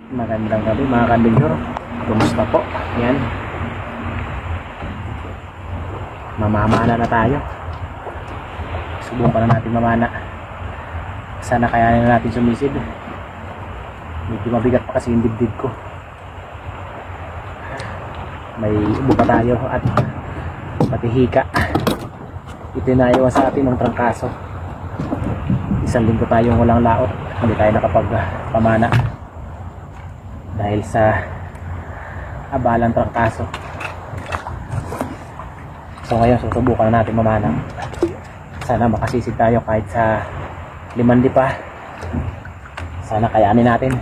Magandang gabi mga kandilyor. Kumusta po? Yan. Mamamana na tayo. Subukan na natin mamana. Sana kayanin na natin sumisid. Medyo mabigat pa kasi yung dibdib ko. May ubo pa tayo at pati hika. Itinayawan sa atin ng trangkaso. Isang linggo tayong walang laot. Hindi tayo nakapagpamana dahil sa abalang trangkaso. So ngayon susubukan na natin mamana. Sana makasisid tayo kahit sa 5 pa. Sana kayanin natin.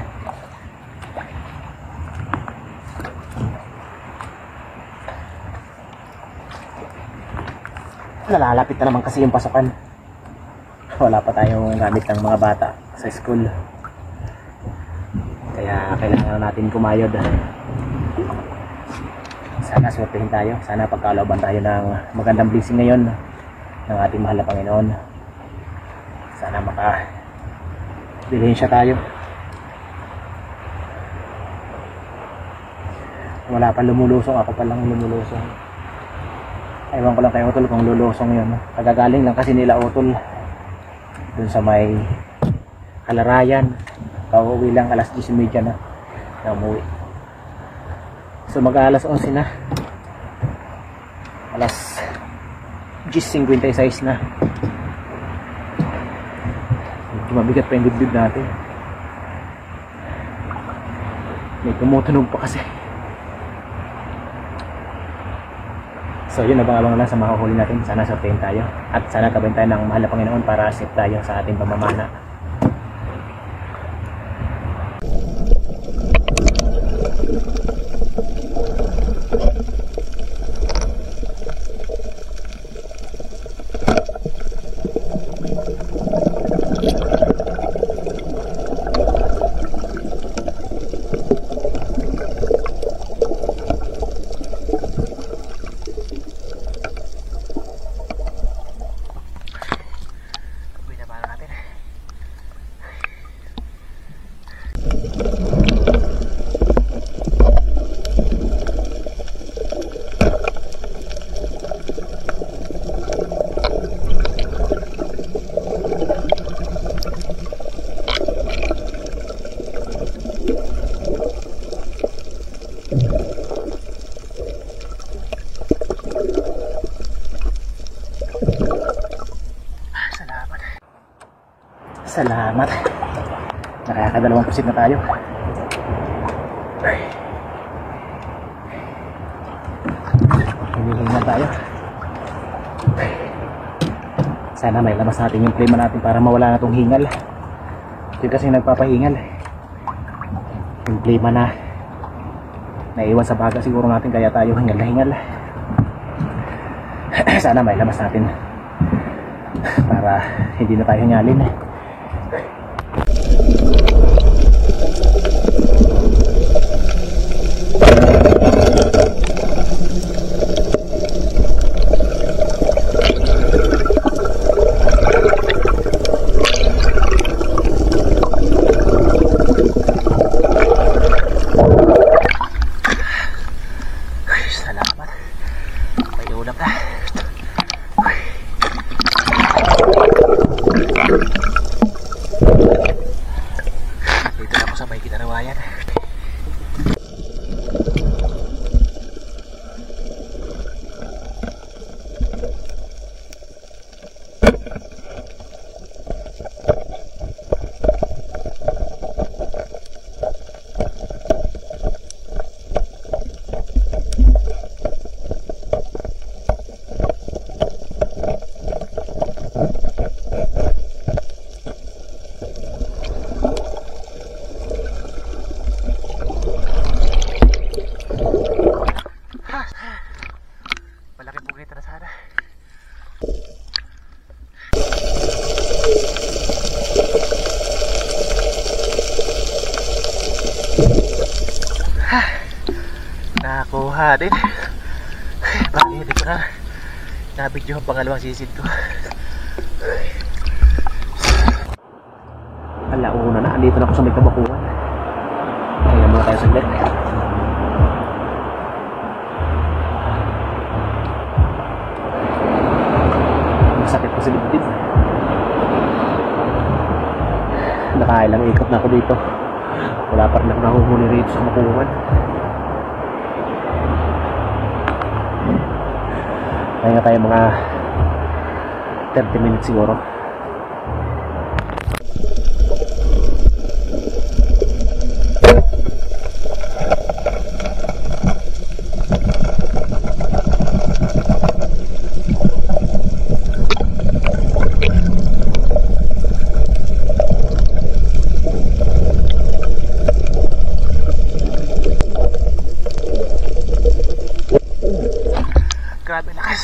Nalalapit na naman kasi yung pasukan. Wala pa tayong gamit ng mga bata sa school. Kaya kailangan natin kumayod. Sana swertehin tayo. Sana pagkalooban tayo ng magandang blessing ngayon ng ating mahal na Panginoon. Sana makabilhensya tayo. Wala pa lumulusong. Ako pa lang lumulusong. Ewan ko lang kay Utol kung lulusong yun. Kagagaling lang kasi nila Utol dun sa may Kalarayan. Pauwi lang alas 10:30 na umuwi. So mag-alas 11 na. Alas 10:56 na. Medyo mabigat pa yung dibdib natin. May tumutunog pa kasi. So yun, abang-abang lang sa mahuhuli natin. Sana sortein tayo. At sana tabayin tayo ng mahal na Panginoon para safe tayo sa ating pamamana. Salamat. Nakakadalawang pusit na tayo. Hinihingan tayo. Sana may labas natin yung plema natin para mawala na itong hingal. Ito kasi nagpapahingal. Yung plema na naiwan sa baga siguro natin kaya tayo hingal na hingal. Sana may labas natin para hindi na tayo hingalin. Salamat. May ulam na. Dito na ako sa may Kinarawayan. Nakakuha din. Bakit hindi ko na nabidyo ang pangalawang sisid ko. Alauna na, andito na ako sa may kabakuan. Kaya muna tayo saglit. Masakit pa sa dibdib. Nakailang ikot na ako dito. Wala pa rin ako nahuhuli rito sa makulungan. Kaya tayo mga 30 minutes siguro. Grabe lakas.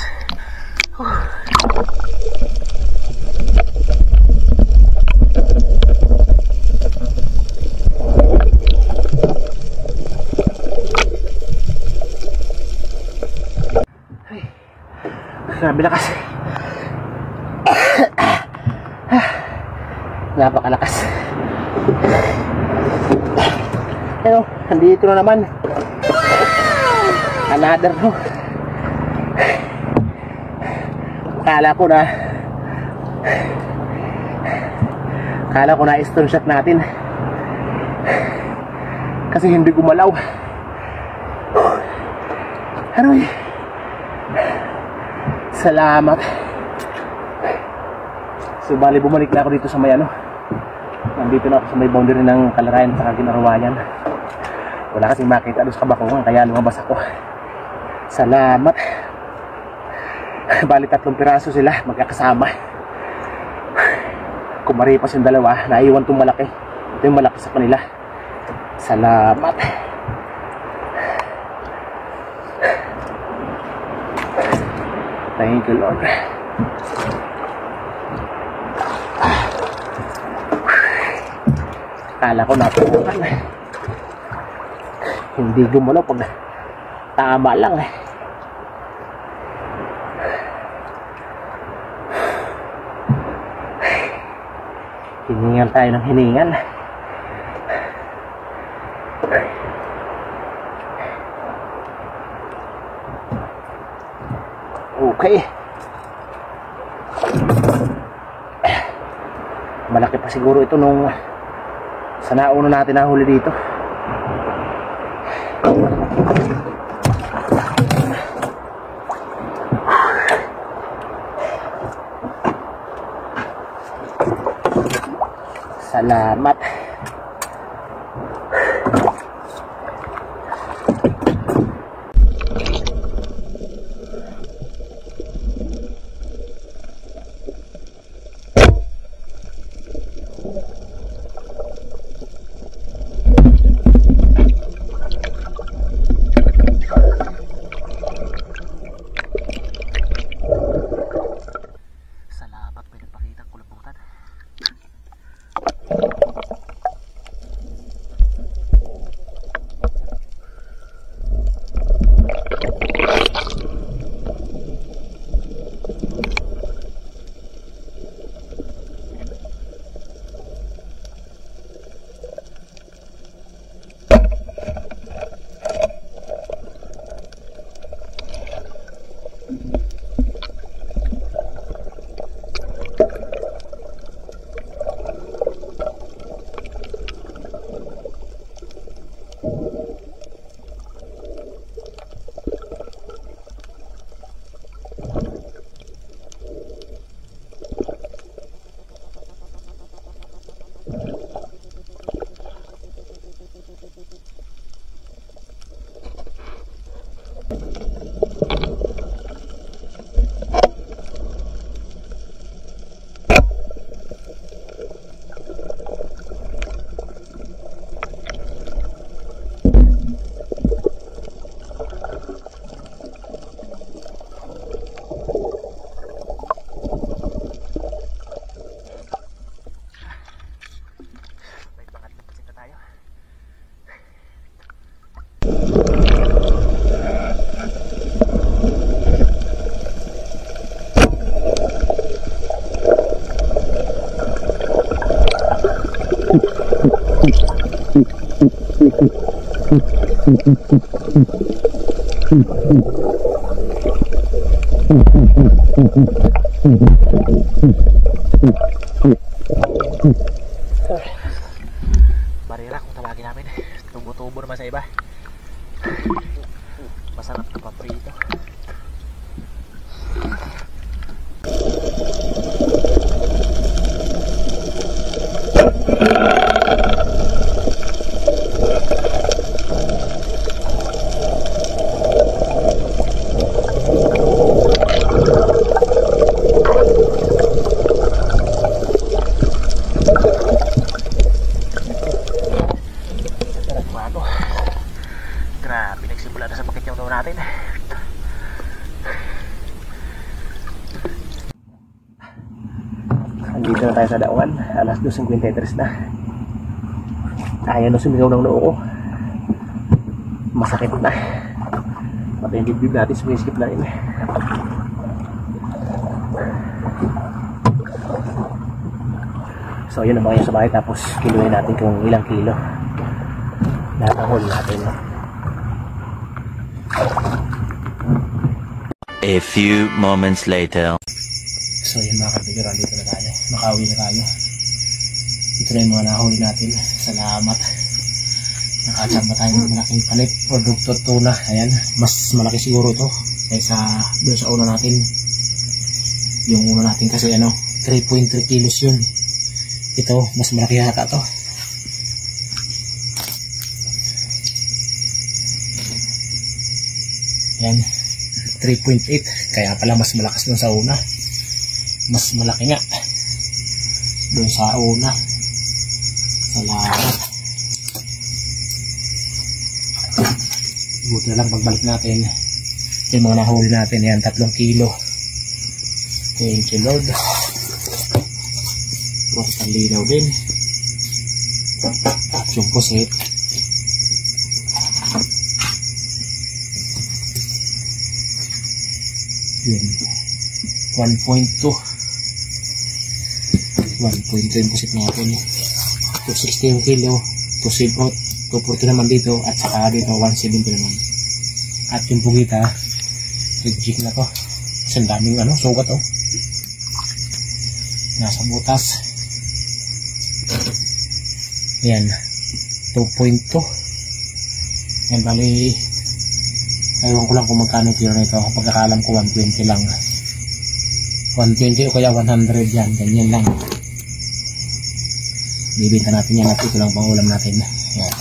Ay, grabe lakas. Napakalakas. Pero, nandito na naman. Another no. Kala ko na stone shot natin kasi hindi gumalaw. Aroy, salamat. So bali bumalik na ako dito sa may nandito na ako sa may boundary ng Kalarayan at Ginarawayan. Wala kasing makita doon sa Kabakungan kaya lumabas ako. Salamat. Bali 3 piraso sila magkakasama. Kumaripas yung dalawa, naiwan itong malaki. Ito yung malaki sa kanila. Salamat. Thank you Lord. Kala ko natutukan. Hindi gumalaw pag tama lang Hiningan tayo ng hiningan. Okay. Malaki pa siguro ito nung sa nauna natin nahuli dito. Salamat. Salamat, pinagpakita ko labutan. Barira kung tawagin namin. Tubo-tubo naman sa iba. Masarap ito pa prito. Grabe, nagsimula na sa bakit yung natin. Andito na tayo sa Dawan. Alas 2:53 na. Ayan na, sumigaw ng noo ko. Masakit na. Pati yung dibdib natin, sumiskip na rin. So yun naman yung sa bahay. Tapos kiluhin natin kung ilang kilo. Lahat ang huli natin. A few moments later. So yun mga kabigyan, dito na tayo. Makauwi na tayo. Ito na yung mga nahuli natin. Salamat. Nakachamba tayo ng malaking palit. Produkto tuna. Ayan. Mas malaki siguro ito kaysa doon sa una natin. Yung una natin kasi 3.3 kilos yun. Ito mas malaki yata to. Ayan. 3.8. Kaya pala mas malakas doon sa una. Mas malaki nga doon sa una. Salamat. Buti na lang pagbalik natin yung mga nahuli natin. Yan, 3 kilo. Thank you Lord. Tapos ang linaw din. At yung pusit yun 1.2 yung pusit natin. 260 yung kilo, 240 naman dito, at saka dito 170 naman. At yung pugita reject na to. Isang daming sugat nasa butas. Yan 2.2. yan, bali ewan ko lang kung magkano kilo nito. Pagkakalam ko 120 lang, 120 o kaya 100 yan, ganyan lang. Bibinta natin yan at ito lang pang ulam natin. Yan.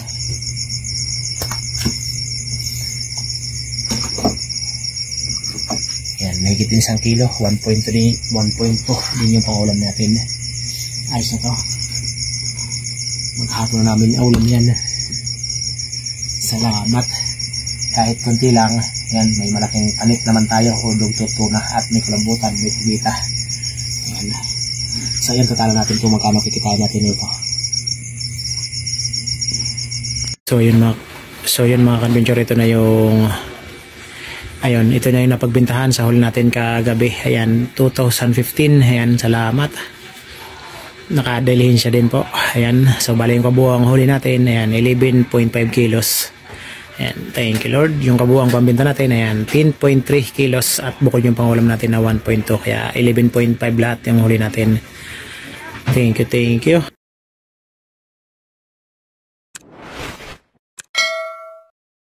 Yan, may higit 1 kilo, 1.3, 1.2 din yung pang ulam natin. Ayos na to. Maghapon na namin ulam yan. Salamat. Kahit konti lang. Yan, may malaking panik naman tayo o dugtong tuna at may kulambutan, may kubita. Yan. So yan, total natin kung magkano kikitain natin ito. So yun mga kadventure, ito na yung ito na yung napagbintahan sa huli natin kagabi. Ayan, 2015. Ayan, salamat. Nakadelihin siya din po. Ayan, so bali yung kabuang huli natin, ayan, 11.5 kilos. Ayan, thank you Lord. Yung kabuang pambinta natin, ayan, 10.3 kilos at bukod yung pangulam natin na 1.2. Kaya 11.5 lahat yung huli natin. Thank you.